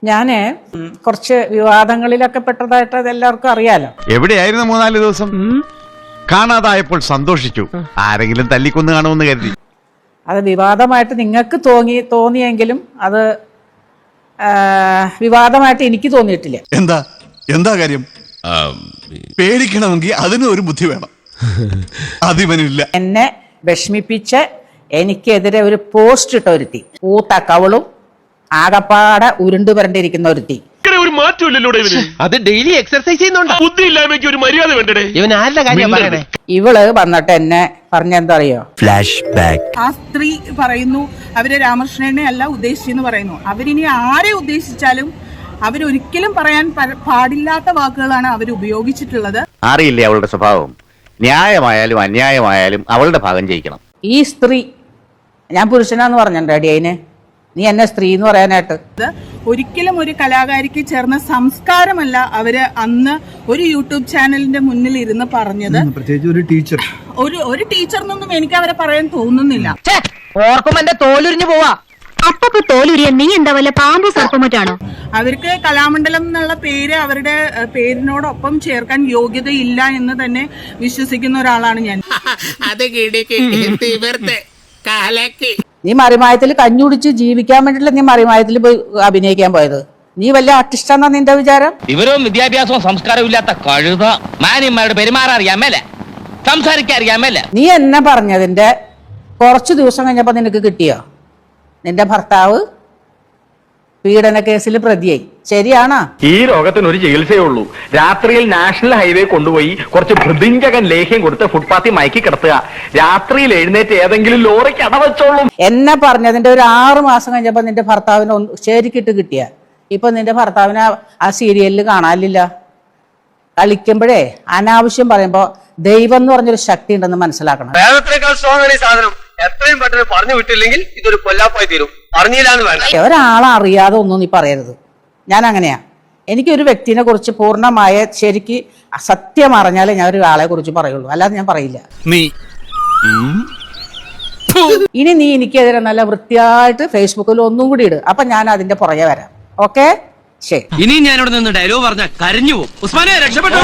ഞാന് കുറച്ച് വിവാദങ്ങളിലൊക്കെ പെട്ടതായിട്ട് അത് എല്ലാവർക്കും അറിയാലോ. എവിടെയായിരുന്നു 3-4 ദിവസം? കാണാതായപ്പോൾ സന്തോഷിച്ചു. ആരെങ്കിലും തല്ലിക്കൊന്ന് കാണുമെന്ന് കരുതി. അത് വിവാദമായിട്ട് നിങ്ങൾക്ക് തോന്നിയെങ്കിലും അത് വിവാദമായിട്ട് എനിക്ക് തോന്നിയിട്ടില്ല. എന്താ കാര്യം? പേടിക്കണമെങ്കിൽ അതിന് ഒരു ബുദ്ധി വേണം. അതിവനില്ല. എന്നെ വിഷമിപ്പിച്ച് എനിക്കെതിരെ ഒരു പോസ്റ്റ് ഇട്ട ഒരുത്തി, പൂത്ത കവളും ആകപ്പാടെ ഉരുണ്ടു വരണ്ടിരിക്കുന്ന ഒരുത്തി. ഒരു മാറ്റമില്ലല്ലോ ഇവന്. അത് ഡെയിലി എക്സർസൈസ് ചെയ്യുന്നുണ്ട്. ബുദ്ധി ഇല്ലായ്മയ്ക്ക് ഒരു മര്യാദ വേണ്ടേ? ഇവൻ ആരുടെ കാര്യം പറയണേ? ഇവള് വന്നിട്ട് എന്നെ പറഞ്ഞെന്താ അറിയോ? Flash back. ആ സ്ത്രീ പറയുന്നു അവര് രാമകൃഷ്ണനെ അല്ല ഉദ്ദേശിച്ചെന്ന് പറയുന്നു. അവരിനി ആരെ ഉദ്ദേശിച്ചാലും അവരൊരിക്കലും പറയാൻ പാടില്ലാത്ത വാക്കുകളാണ് അവർ ഉപയോഗിച്ചിട്ടുള്ളത്. അറിയില്ലേ അവളുടെ സ്വഭാവം? ന്യായമായാലും അന്യായമായാലും അവളുടെ ഭാഗം ജയിക്കണം. ഈ സ്ത്രീ, ഞാൻ പുരുഷനാന്ന് പറഞ്ഞിട്ടുണ്ട് അടി അതിന്, നീ എന്നെ സ്ത്രീ എന്ന് പറയാനായിട്ട്. ഒരിക്കലും ഒരു കലാകാരിക്ക് ചേർന്ന സംസ്കാരമല്ല അവര് അന്ന് ഒരു യൂട്യൂബ് ചാനലിന്റെ മുന്നിൽ ഇരുന്ന് പറഞ്ഞത്. പ്രത്യേകിച്ച് ഒരു ടീച്ചർ, ഒരു ടീച്ചർ എന്നൊന്നും എനിക്ക് അവരെ പറയാൻ തോന്നുന്നില്ല. ഓർക്കുമ്പോ എന്റെ തോലുരിഞ്ഞു പോവാ. അപ്പൊ തോലുരിയ നീ എന്താ വല്ല പാമ്പ് സർപ്പമറ്റാണോ? അവർക്ക് കലാമണ്ഡലം എന്നുള്ള പേര് അവരുടെ പേരിനോടൊപ്പം ചേർക്കാൻ യോഗ്യതയില്ല എന്ന് തന്നെ വിശ്വസിക്കുന്ന ഒരാളാണ് ഞാൻ. നീ മറിമായത്തിൽ കഞ്ഞുടിച്ച് ജീവിക്കാൻ വേണ്ടിയില്ല നീ മറിമായത്തിൽ പോയി അഭിനയിക്കാൻ പോയത്. നീ വല്ല ആർട്ടിസ്റ്റാന്നാ നിന്റെ വിചാരം? വിവരവും വിദ്യാഭ്യാസവും സംസ്കാരവും ഇല്ലാത്ത കഴുത മാന്യന്മാരുടെ പെരുമാറാൻ അറിയാമല്ലേ, സംസാരിക്കാൻ അറിയാമല്ലേ? നീ എന്നെ പറഞ്ഞതിന്റെ കുറച്ചു ദിവസം കഴിഞ്ഞപ്പോ നിനക്ക് കിട്ടിയോ? നിന്റെ ഭർത്താവ് പീഡന കേസിൽ പ്രതിയായി, ശരിയാണോ? ഈ രോഗത്തിന് ഒരു ചികിത്സയേ ഉള്ളൂ. രാത്രിയിൽ നാഷണൽ ഹൈവേ കൊണ്ടുപോയി കുറച്ച് ഭൃതിഞ്ചകൻ ലേഹ്യം കൊടുത്ത് ഫുട്പാത്തിൽ മയക്കി കിടത്തുക. രാത്രിയിൽ എഴുന്നേറ്റ് ഏതെങ്കിലും ലോറിക്ക് അടവച്ചോളൂ. എന്നെ പറഞ്ഞതിന്റെ ഒരു 6 മാസം കഴിഞ്ഞപ്പോ നിന്റെ ഭർത്താവിന് ശരിക്കിട്ട് കിട്ടിയ. ഇപ്പൊ നിന്റെ ഭർത്താവിനെ ആ സീരിയലിൽ കാണാനില്ല. കളിക്കുമ്പോഴേ അനാവശ്യം പറയുമ്പോ ദൈവം എന്ന് പറഞ്ഞൊരു ശക്തി ഉണ്ടെന്ന് മനസ്സിലാക്കണം. എത്രയും പെട്ടെന്ന് പറഞ്ഞു വിട്ടില്ലെങ്കിൽ ഇതൊരു കൊല്ലാപ്പായി തീരും. പറഞ്ഞില്ലാന്ന് വേണ്ട. ഒരാളെ അറിയാതെ ഒന്നും നീ പറയരുത്. ഞാൻ അങ്ങനെയാ. എനിക്കൊരു വ്യക്തിനെ കുറിച്ച് പൂർണ്ണമായ ശരിക്ക് സത്യം അറിഞ്ഞാലേ ഞാൻ ഒരു ആളെ കുറിച്ച് പറയുള്ളൂ, അല്ലാതെ ഞാൻ പറയില്ല. ഇനി നീ എനിക്കെതിരെ നല്ല വൃത്തിയായിട്ട് ഫേസ്ബുക്കിൽ ഒന്നും കൂടി ഇട്, അപ്പൊ ഞാൻ അതിന്റെ പുറകെ വരാം. ഓക്കെ, ശരി. ഇനി ഞാനിവിടെ നിന്ന് ഡയലോഗ് പറഞ്ഞ കരഞ്ഞു പോകും. ഉസ്മാനെ രക്ഷപ്പെട്ടോ.